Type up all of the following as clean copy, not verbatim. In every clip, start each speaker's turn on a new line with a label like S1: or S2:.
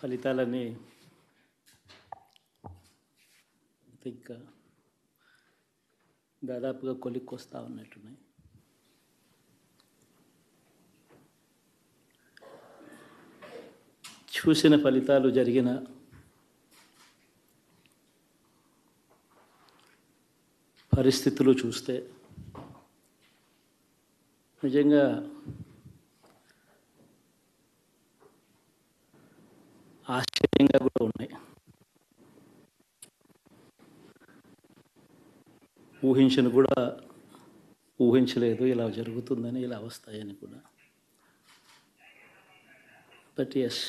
S1: ఫలితాలన్నీ ఇంకా దాదాపుగా కొలిక్కొస్తా ఉన్నట్టున్నాయి. చూసిన ఫలితాలు జరిగిన పరిస్థితులు చూస్తే నిజంగా ఆశ్చర్యంగా కూడా ఉన్నాయి. ఊహించలేదు ఇలా జరుగుతుందని, ఇలా వస్తాయని కూడా. బట్ ఎస్,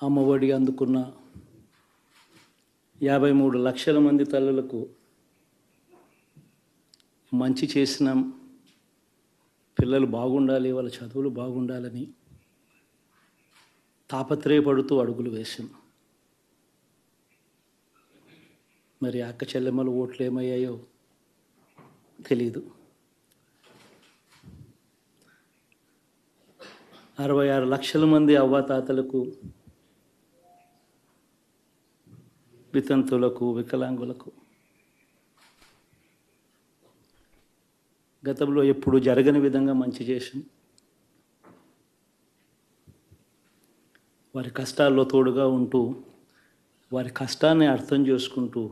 S1: అమ్మఒడి అందుకున్న 53 లక్షల మంది తల్లులకు మంచి చేసిన, పిల్లలు బాగుండాలి, వాళ్ళ చదువులు బాగుండాలని తాపత్రయపడుతూ అడుగులు వేశాం. మరి అక్క చెల్లెమ్మల ఓట్లు ఏమయ్యాయో తెలీదు. 66 లక్షల మంది అవ్వాతాతలకు, వితంతులకు, వికలాంగులకు గతంలో ఎప్పుడు జరగని విధంగా మంచి చేశాం. వారి కష్టాల్లో తోడుగా ఉంటూ, వారి కష్టాన్ని అర్థం చేసుకుంటూ,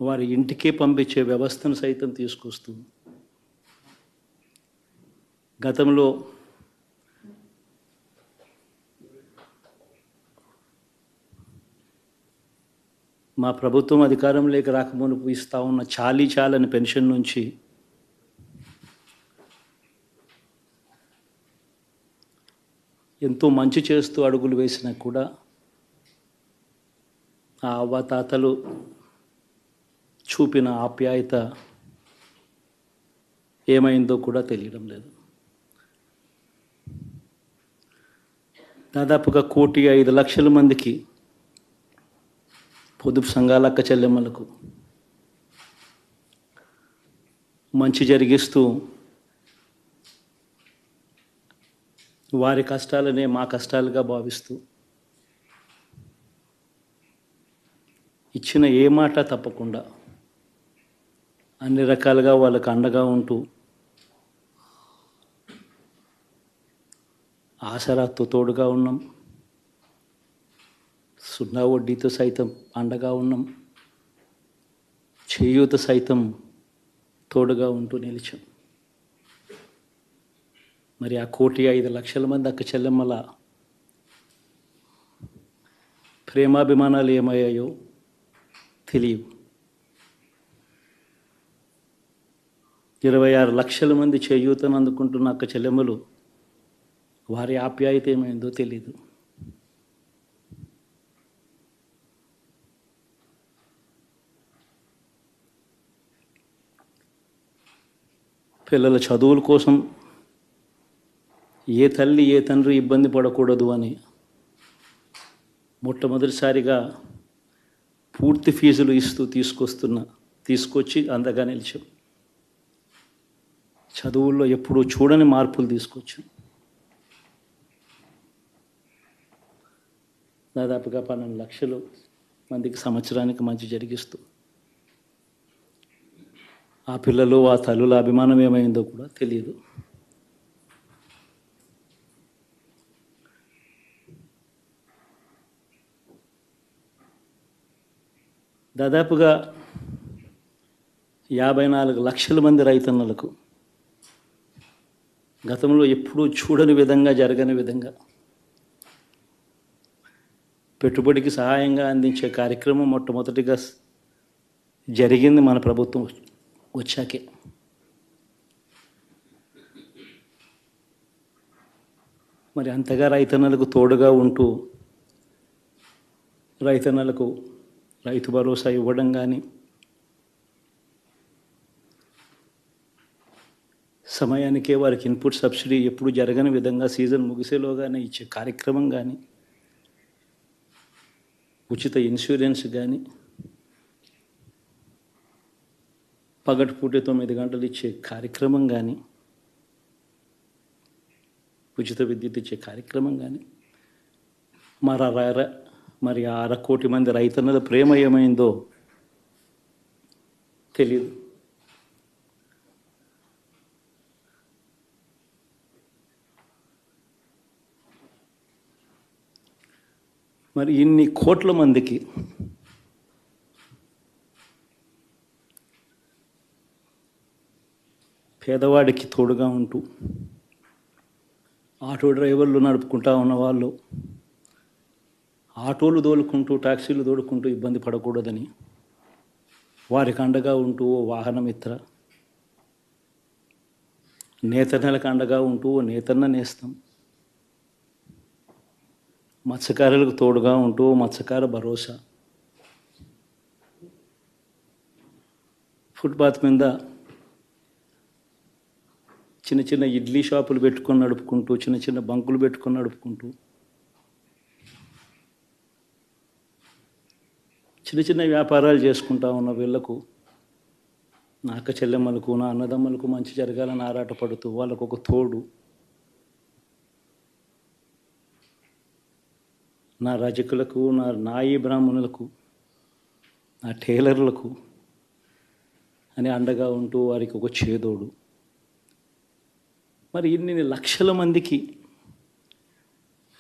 S1: వారి ఇంటికే పంపించే వ్యవస్థను సైతం తీసుకొస్తూ, గతంలో మా ప్రభుత్వం అధికారంలోకి రాకమునుపు ఇస్తూ ఉన్న చాలని పెన్షన్ నుంచి ఎంతో మంచి చేస్తూ అడుగులు వేసినా కూడా ఆ అవ్వాతాతలు చూపిన ఆప్యాయత ఏమైందో కూడా తెలియడం లేదు. దాదాపుగా 1,05,00,000 మందికి, పొదుపు సంఘాల అక్క చెల్లెమ్మలకు మంచి జరిగిస్తూ, వారి కష్టాలనే మా కష్టాలుగా భావిస్తూ, ఇచ్చిన ఏ మాట తప్పకుండా అన్ని రకాలుగా వాళ్ళకు అండగా ఉంటూ, ఆసరాతో తోడుగా ఉన్నాం, సున్నా వడ్డీతో సైతం అండగా ఉన్నాం, చేయూత సైతం తోడుగా ఉంటూ నిలిచాం. మరి ఆ 1,05,00,000 మంది అక్క చెల్లెమ్మల ప్రేమాభిమానాలు ఏమయ్యాయో తెలియవు. 26 లక్షల మంది చేయూతను అందుకుంటున్న అక్క చెల్లెమ్మలు, వారి ఆప్యాయత ఏమైందో తెలీదు. పిల్లల చదువుల కోసం ఏ తల్లి ఏ తండ్రి ఇబ్బంది పడకూడదు అని మొట్టమొదటిసారిగా పూర్తి ఫీజులు ఇస్తూ తీసుకొచ్చి అందగా నిలిచాం. చదువుల్లో ఎప్పుడూ చూడని మార్పులు తీసుకొచ్చాం. దాదాపుగా 12 లక్షల మందికి సంవత్సరానికి మంచి జరిగిస్తూ, ఆ పిల్లలు, ఆ తల్లుల అభిమానం ఏమైందో కూడా తెలియదు. దాదాపుగా 54 లక్షల మంది రైతన్నలకు గతంలో ఎప్పుడూ చూడని విధంగా, జరగని విధంగా పెట్టుబడికి సహాయంగా అందించే కార్యక్రమం మొట్టమొదటిగా జరిగింది మన ప్రభుత్వం వచ్చాకే. మరి అంతగా రైతన్నలకు తోడుగా ఉంటూ, రైతన్నలకు రైతు భరోసా ఇవ్వడం కానీ, సమయానికే వారికి ఇన్పుట్ సబ్సిడీ ఎప్పుడు జరగని విధంగా సీజన్ ముగిసేలోగానే ఇచ్చే కార్యక్రమం కానీ, ఉచిత ఇన్సూరెన్స్ కానీ, పగటిపూట 9 గంటలు ఇచ్చే కార్యక్రమం కానీ, ఉచిత విద్యుత్ ఇచ్చే కార్యక్రమం కానీ, మరి 1/2 కోటి మంది రైతన్నల ప్రేమ ఏమైందో తెలియదు. మరి ఇన్ని కోట్ల మందికి పేదవాడికి తోడుగా ఉంటూ ఆటో డ్రైవర్లు నడుపుకుంటా ఉన్న వాళ్ళు ఆటోలు తోలుకుంటూ టాక్సీలు తోలుకుంటూ ఇబ్బంది పడకూడదని వారికి అండగా ఉంటూ ఓ వాహనమిత్ర, నేతన్నలకు అండగా ఉంటూ ఓ నేతన్న నేస్తాం, మత్స్యకారులకు తోడుగా ఉంటూ మత్స్యకార భరోసా, ఫుట్పాత్ మీద చిన్న చిన్న ఇడ్లీ షాపులు పెట్టుకొని నడుపుకుంటూ, చిన్న చిన్న బంకులు పెట్టుకొని నడుపుకుంటూ, చిన్న చిన్న వ్యాపారాలు చేసుకుంటా ఉన్న వీళ్లకు, నా అక్క చెల్లెమ్మలకు, నా అన్నదమ్మలకు మంచి జరగాలని ఆరాటపడుతూ వాళ్ళకు ఒక తోడు, నా రజకులకు, నా నాయి బ్రాహ్మణులకు, నా టైలర్లకు అని అండగా ఉంటూ వారికి ఒక చేదోడు. మరి ఇన్ని లక్షల మందికి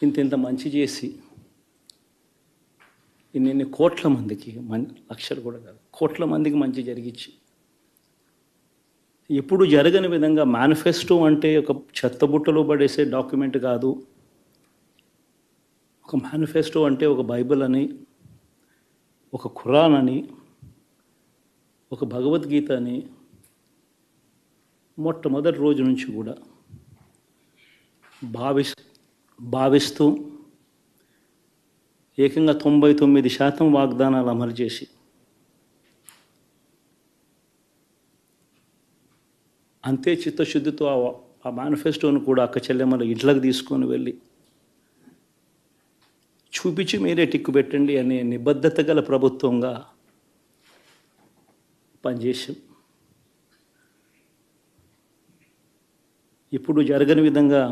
S1: ఇంత మంచి చేసి, ఇన్ని కోట్ల మందికి, లక్షలు కూడా కాదు, కోట్ల మందికి మంచి జరిగించి, ఎప్పుడు జరగని విధంగా మేనిఫెస్టో అంటే ఒక చెత్తబుట్టలో పడేసే డాక్యుమెంట్ కాదు. ఒక మేనిఫెస్టో అంటే ఒక బైబిల్ అని, ఒక ఖురాన్ అని, ఒక భగవద్గీత అని మొట్టమొదటి రోజు నుంచి కూడా భావిస్తూ ఏకంగా 99% వాగ్దానాలు అమలు చేసి అంతే చిత్తశుద్ధితో ఆ మేనిఫెస్టోను కూడా అక్క చెల్లెమ్మల ఇంట్లోకి తీసుకొని వెళ్ళి చూపించి మీరే టిక్కు పెట్టండి అనే నిబద్ధత గల ప్రభుత్వంగా పనిచేసాం. ఇప్పుడు జరగని విధంగా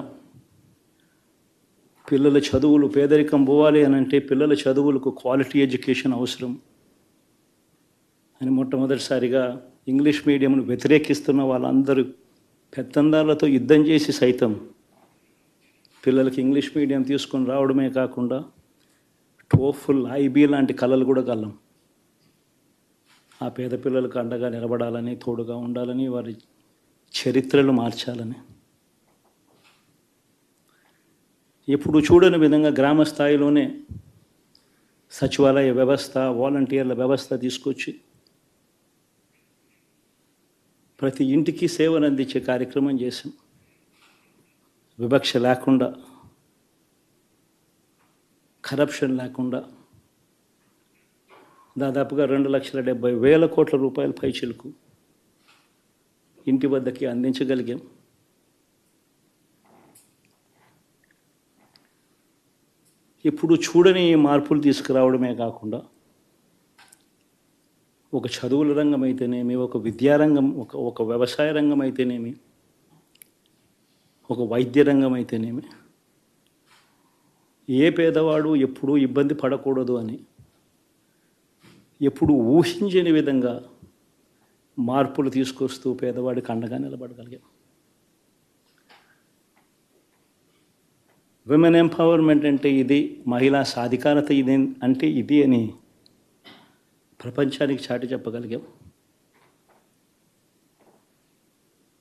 S1: పిల్లల చదువులు, పేదరికం పోవాలి అని అంటే పిల్లల చదువులకు క్వాలిటీ ఎడ్యుకేషన్ అవసరం అని మొట్టమొదటిసారిగా ఇంగ్లీష్ మీడియంను వ్యతిరేకిస్తున్న వాళ్ళందరూ పెత్తందారులతో యుద్ధం చేసి సైతం పిల్లలకి ఇంగ్లీష్ మీడియం తీసుకొని రావడమే కాకుండా టోఫుల్, ఐబీ లాంటి కళలు కూడా కలం. ఆ పేద పిల్లలకు అండగా నిలబడాలని, తోడుగా ఉండాలని, వారి చరిత్రలు మార్చాలని, ఎప్పుడు చూడని విధంగా గ్రామ స్థాయిలోనే సచివాలయ వ్యవస్థ, వాలంటీర్ల వ్యవస్థ తీసుకొచ్చి ప్రతి ఇంటికి సేవను అందించే కార్యక్రమం చేశాం. వివక్ష లేకుండా, కరప్షన్ లేకుండా దాదాపుగా 2,70,000 కోట్ల రూపాయల పైచిలకు ఇంటి వద్దకి అందించగలిగాం. ఇప్పుడు చూడని మార్పులు తీసుకురావడమే కాకుండా ఒక చదువుల రంగం అయితేనేమి, ఒక విద్యారంగం, ఒక వ్యవసాయ రంగం అయితేనేమి, ఒక వైద్య రంగం అయితేనేమి, ఏ పేదవాడు ఎప్పుడూ ఇబ్బంది పడకూడదు అని ఎప్పుడు ఊహించని విధంగా మార్పులు తీసుకొస్తూ పేదవాడికి అండగా నిలబడగలిగాం. విమెన్ ఎంపవర్మెంట్ అంటే ఇది, మహిళా సాధికారత ఇది అంటే ఇది అని ప్రపంచానికి చాటి చెప్పగలిగాం.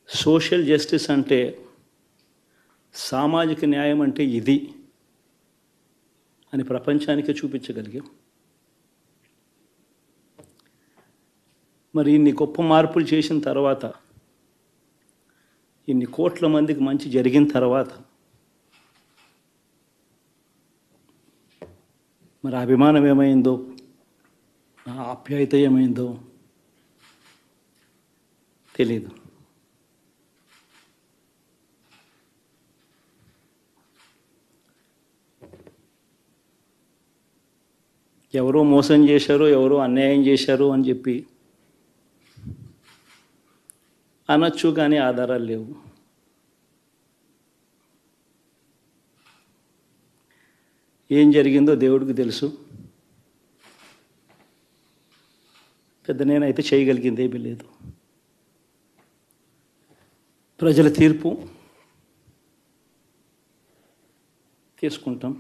S1: సోషల్ జస్టిస్ అంటే, సామాజిక న్యాయం అంటే ఇది అని ప్రపంచానికి చూపించగలిగాం. మరి ఇన్ని గొప్ప మార్పులు చేసిన తర్వాత, ఇన్ని కోట్ల మందికి మంచి జరిగిన తర్వాత మరి అభిమానం ఏమైందో, ఆ ఆప్యాయత ఏమైందో తెలీదు. ఎవరో మోసం చేశారో, ఎవరో అన్యాయం చేశారో అని చెప్పి అనొచ్చు, కానీ ఆధారాలు లేవు. ఏం జరిగిందో దేవుడికి తెలుసు. పెద్ద నేనైతే చేయగలిగింది ఏమీ లేదు. ప్రజల తీర్పు తీసుకుంటాం,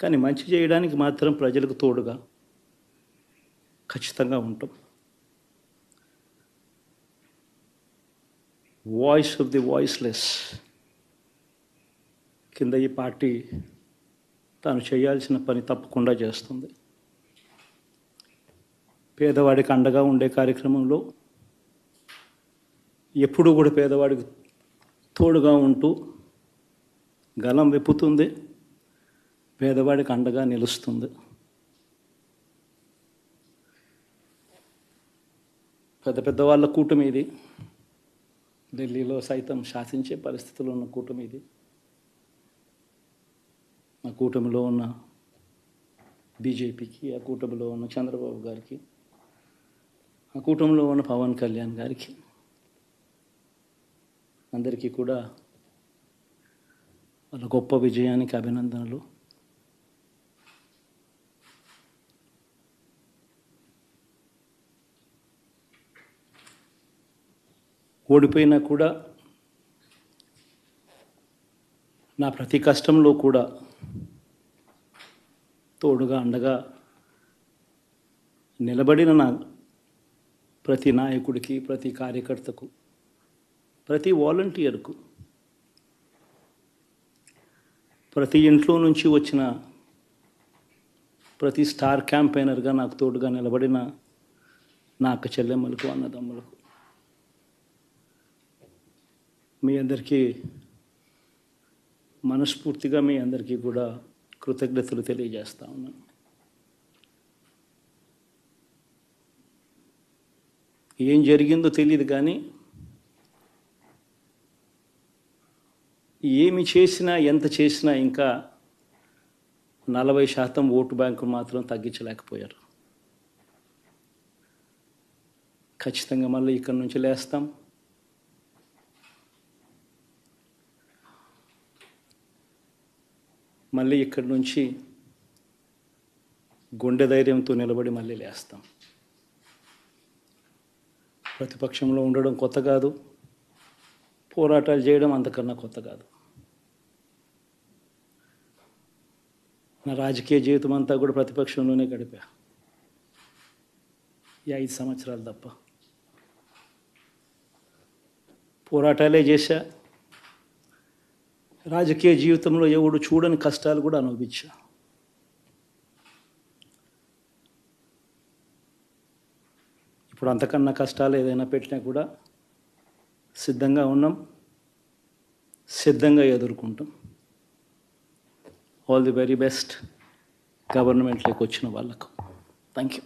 S1: కానీ మంచి చేయడానికి మాత్రం ప్రజలకు తోడుగా ఖచ్చితంగా ఉంటాం. వాయిస్ ఆఫ్ ది వాయిస్లెస్ కింద ఈ పార్టీ తాను చేయాల్సిన పని తప్పకుండా చేస్తుంది. పేదవాడికి అండగా ఉండే కార్యక్రమంలో ఎప్పుడూ కూడా పేదవాడికి తోడుగా ఉంటూ గలం విప్పుతుంది, పేదవాడికి అండగా నిలుస్తుంది. పెద్ద పెద్ద వాళ్ళ కూటమి ఇది, ఢిల్లీలో సైతం శాసించే పరిస్థితుల్లో ఉన్న కూటమి ఇది. ఆ కూటమిలో ఉన్న బీజేపీకి, ఆ కూటమిలో ఉన్న చంద్రబాబు గారికి, ఆ కూటమిలో ఉన్న పవన్ కళ్యాణ్ గారికి, అందరికీ కూడా వాళ్ళ గొప్ప విజయానికి అభినందనలు. ఓడిపోయినా కూడా నా ప్రతి కష్టంలో కూడా తోడుగా అండగా నిలబడిన నా ప్రతి నాయకుడికి, ప్రతి కార్యకర్తకు, ప్రతి వాలంటీర్కు, ప్రతి ఇంట్లో నుంచి వచ్చిన ప్రతి స్టార్ క్యాంపెయినర్గా నాకు తోడుగా నిలబడిన నా అక్క చెల్లెమ్మలకు, అన్నదమ్ములకు, మీ అందరికీ మనస్ఫూర్తిగా మీ అందరికీ కూడా కృతజ్ఞతలు తెలియజేస్తా ఉన్నాను. ఏం జరిగిందో తెలియదు, కానీ ఏమి చేసినా, ఎంత చేసినా ఇంకా 40% ఓటు బ్యాంకు మాత్రం తగ్గించలేకపోయారు. ఖచ్చితంగా మళ్ళీ ఇక్కడి నుంచి లేస్తాం. మళ్ళీ ఇక్కడి నుంచి గుండె ధైర్యంతో నిలబడి మళ్ళీ లేస్తాం. ప్రతిపక్షంలో ఉండడం కొత్త కాదు, పోరాటాలు చేయడం అంతకన్నా కొత్త కాదు. నా రాజకీయ జీవితం అంతా కూడా ప్రతిపక్షంలోనే గడిపా, ఈ 5 సంవత్సరాలు తప్ప. పోరాటాలే చేశా. రాజకీయ జీవితంలో ఎవడు చూడని కష్టాలు కూడా అనుభవించా. ఇప్పుడు అంతకన్నా కష్టాలు ఏదైనా పెట్టినా కూడా సిద్ధంగా ఉన్నాం, సిద్ధంగా ఎదుర్కొంటాం. ఆల్ ది వెరీ బెస్ట్ గవర్నమెంట్లోకి వచ్చిన వాళ్ళకు. Thank you.